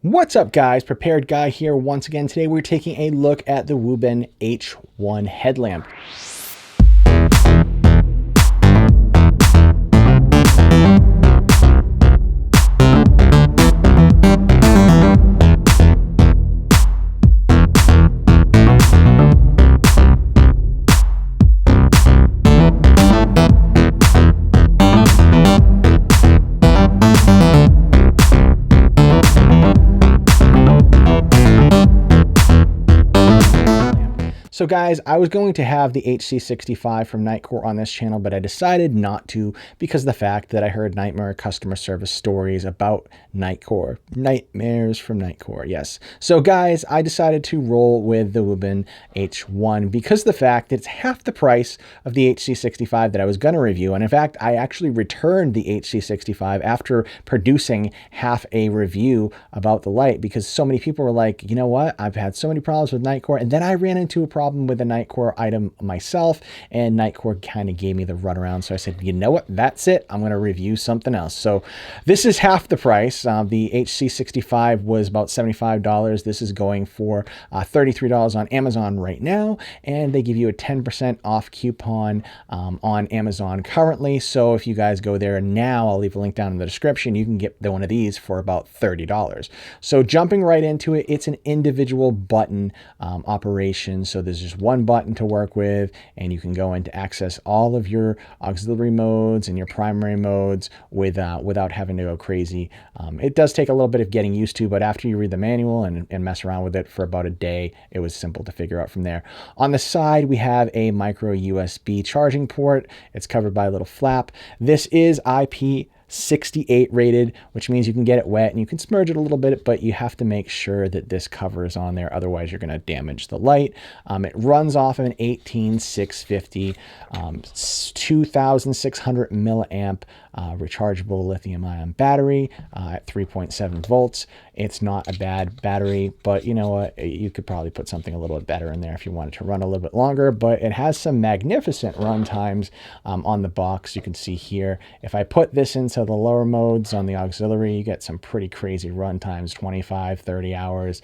What's up, guys? Prepared Guy here once again. Today we're taking a look at the Wuben H1 headlamp. So guys, I was going to have the HC65 from Nightcore on this channel, but I decided not to because of the fact that I heard nightmare customer service stories about Nightcore. Nightmares from Nightcore, yes. So guys, I decided to roll with the Wuben H1 because of the fact that it's half the price of the HC65 that I was going to review. And in fact, I actually returned the HC65 after producing half a review about the light because so many people were like, you know what? I've had so many problems with Nightcore. And then I ran into a problem with a Nightcore item myself, and Nightcore kind of gave me the runaround. So I said, you know what? That's it. I'm going to review something else. So this is half the price. The HC65 was about $75. This is going for $33 on Amazon right now, and they give you a 10% off coupon on Amazon currently. So if you guys go there now, I'll leave a link down in the description. You can get one of these for about $30. So jumping right into it, it's an individual button operation. So there's just one button to work with, and you can go in to access all of your auxiliary modes and your primary modes without having to go crazy. It does take a little bit of getting used to, but after you read the manual and mess around with it for about a day, it was simple to figure out from there. On the side, we have a micro USB charging port. It's covered by a little flap. This is IP68 rated, which means you can get it wet and you can smudge it a little bit, but you have to make sure that this cover is on there. Otherwise, you're going to damage the light. It runs off of an 18650 2600 milliamp rechargeable lithium-ion battery at 3.7 volts. It's not a bad battery, but you know what? You could probably put something a little bit better in there if you wanted to run a little bit longer, but it has some magnificent run times on the box. You can see here, if I put this into the lower modes on the auxiliary, you get some pretty crazy run times, 25, 30 hours.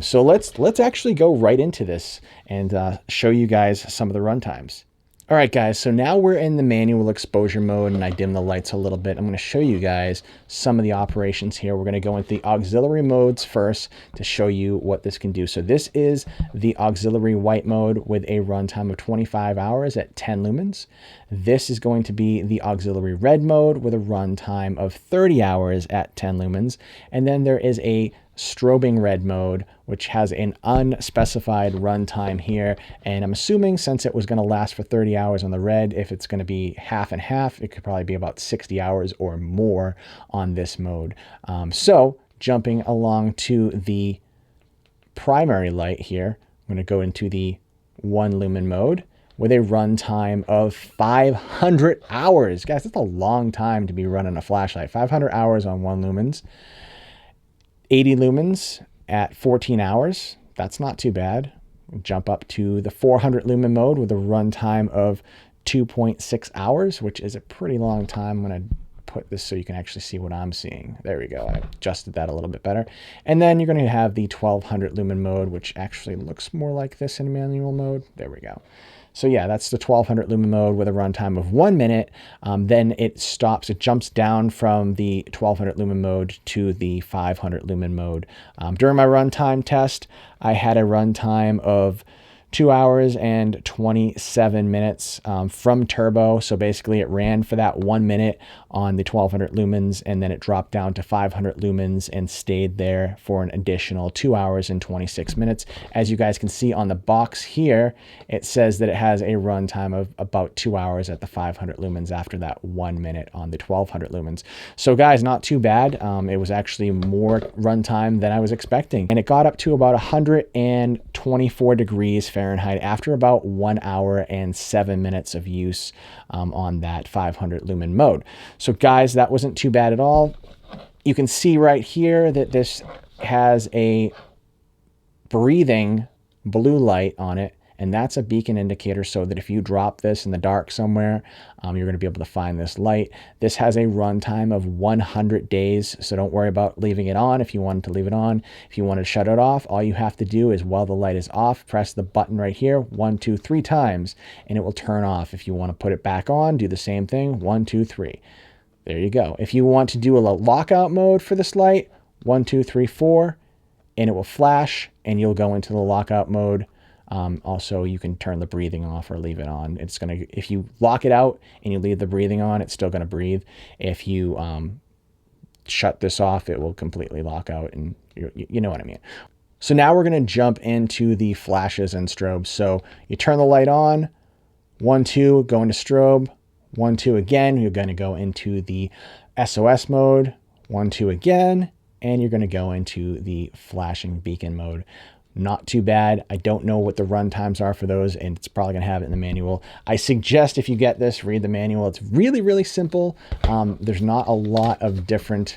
So let's actually go right into this and show you guys some of the run times. All right, guys, so now we're in the manual exposure mode and I dim the lights a little bit. I'm going to show you guys some of the operations here. We're going to go into the auxiliary modes first to show you what this can do. So this is the auxiliary white mode with a runtime of 25 hours at 10 lumens. This is going to be the auxiliary red mode with a runtime of 30 hours at 10 lumens. And then there is a strobing red mode, which has an unspecified runtime here. And I'm assuming since it was going to last for 30 hours on the red, if it's going to be half and half, it could probably be about 60 hours or more on this mode. So jumping along to the primary light here, I'm going to go into the 1 lumen mode with a runtime of 500 hours. Guys, that's a long time to be running a flashlight. 500 hours on 1 lumens. 80 lumens at 14 hours. That's not too bad. We'll jump up to the 400 lumen mode with a runtime of 2.6 hours, which is a pretty long time. I'm going to put this so you can actually see what I'm seeing. There we go. I adjusted that a little bit better. And then you're going to have the 1200 lumen mode, which actually looks more like this in manual mode. There we go. So yeah, that's the 1200 lumen mode with a runtime of 1 minute. Then it stops, it jumps down from the 1200 lumen mode to the 500 lumen mode. During my runtime test, I had a runtime of 2 hours and 27 minutes from turbo. So basically it ran for that 1 minute on the 1200 lumens, and then it dropped down to 500 lumens and stayed there for an additional 2 hours and 26 minutes. As you guys can see on the box here, it says that it has a runtime of about 2 hours at the 500 lumens after that 1 minute on the 1200 lumens. So guys, not too bad. It was actually more runtime than I was expecting. And it got up to about 124 degrees Fahrenheit after about 1 hour and 7 minutes of use on that 500 lumen mode. So guys, that wasn't too bad at all. You can see right here that this has a breathing blue light on it and that's a beacon indicator so that if you drop this in the dark somewhere, you're going to be able to find this light. This has a runtime of 100 days, so don't worry about leaving it on if you wanted to leave it on. If you want to shut it off, all you have to do is while the light is off, press the button right here 1, 2, 3 times, and it will turn off. If you want to put it back on, do the same thing, 1, 2, 3. There you go. If you want to do a lockout mode for this light, 1, 2, 3, 4, and it will flash and you'll go into the lockout mode. Also, you can turn the breathing off or leave it on. It's going to, if you lock it out and you leave the breathing on, it's still going to breathe. If you shut this off, it will completely lock out, and you know what I mean. So now we're going to jump into the flashes and strobes. So you turn the light on, 1, 2, go into strobe, 1, 2 again, you're going to go into the SOS mode, 1, 2 again, and you're going to go into the flashing beacon mode. Not too bad. I don't know what the run times are for those, and it's probably going to have it in the manual. I suggest if you get this, read the manual. It's really, really simple. There's not a lot of different,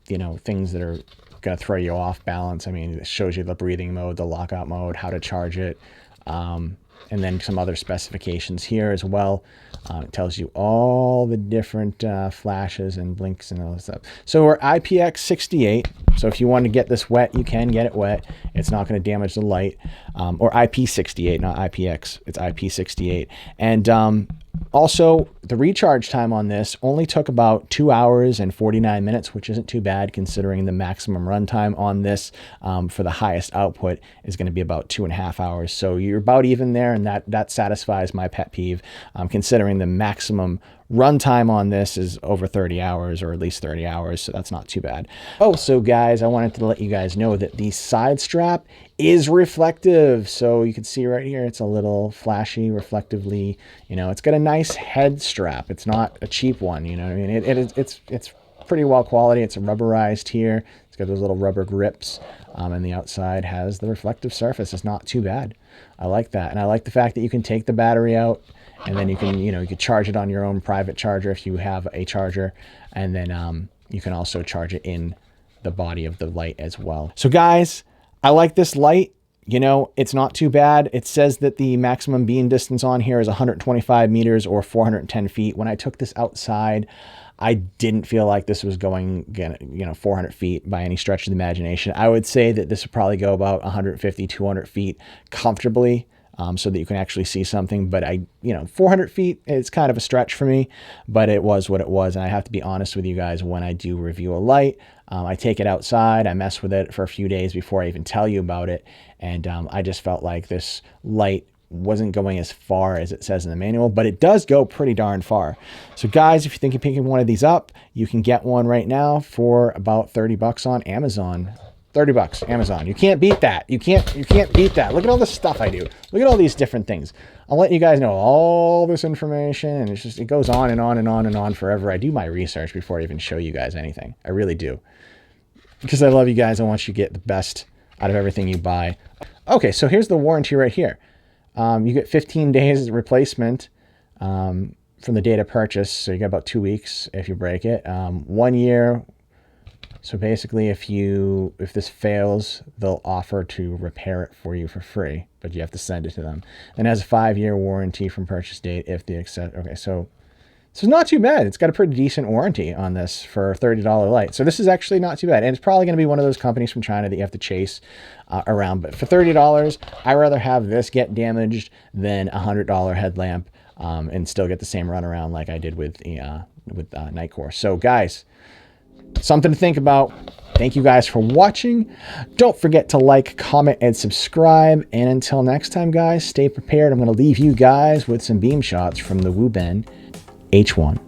things that are going to throw you off balance. I mean, it shows you the breathing mode, the lockout mode, how to charge it, and then some other specifications here as well. It tells you all the different flashes and blinks and all that stuff. So we're IPX68. So if you want to get this wet, you can get it wet. It's not going to damage the light. Or IP68, not IPX. It's IP68. And also, the recharge time on this only took about 2 hours and 49 minutes, which isn't too bad considering the maximum runtime on this for the highest output is going to be about 2.5 hours. So you're about even there, and that satisfies my pet peeve, considering the maximum runtime on this is over 30 hours, or at least 30 hours, so that's not too bad. Oh, so guys, I wanted to let you guys know that the side strap is reflective. So you can see right here, it's a little flashy, reflectively, it's got a nice head strap. It's not a cheap one, you know what I mean? It's pretty well quality. It's rubberized here. It's got those little rubber grips, and the outside has the reflective surface. It's not too bad. I like that. And I like the fact that you can take the battery out, and then you can, you can charge it on your own private charger if you have a charger. And then you can also charge it in the body of the light as well. So guys, I like this light. It's not too bad. It says that the maximum beam distance on here is 125 meters or 410 feet. When I took this outside, I didn't feel like this was going, 400 feet by any stretch of the imagination. I would say that this would probably go about 150, 200 feet comfortably, so that you can actually see something. But 400 feet, it's kind of a stretch for me, but it was what it was. And I have to be honest with you guys, when I do review a light, I take it outside, I mess with it for a few days before I even tell you about it. And I just felt like this light wasn't going as far as it says in the manual, but it does go pretty darn far. So guys, if you think you're picking one of these up, you can get one right now for about 30 bucks on Amazon. 30 bucks, Amazon. You can't beat that. You can't beat that. Look at all the stuff I do. Look at all these different things. I'll let you guys know all this information, and it goes on and on and on and on forever. I do my research before I even show you guys anything. I really do. Because I love you guys. I want you to get the best out of everything you buy. Okay, so here's the warranty right here. You get 15 days replacement from the date of purchase. So you got about 2 weeks if you break it. 1 year. So basically, if this fails, they'll offer to repair it for you for free, but you have to send it to them. And it has a 5-year warranty from purchase date if the okay. So it's not too bad. It's got a pretty decent warranty on this for a $30 light. So this is actually not too bad. And it's probably going to be one of those companies from China that you have to chase around. But for $30, I'd rather have this get damaged than a $100 headlamp and still get the same runaround like I did with Nightcore. So guys, something to think about. Thank you guys for watching. Don't forget to like, comment, and subscribe. And until next time, guys, stay prepared. I'm going to leave you guys with some beam shots from the Wuben H1.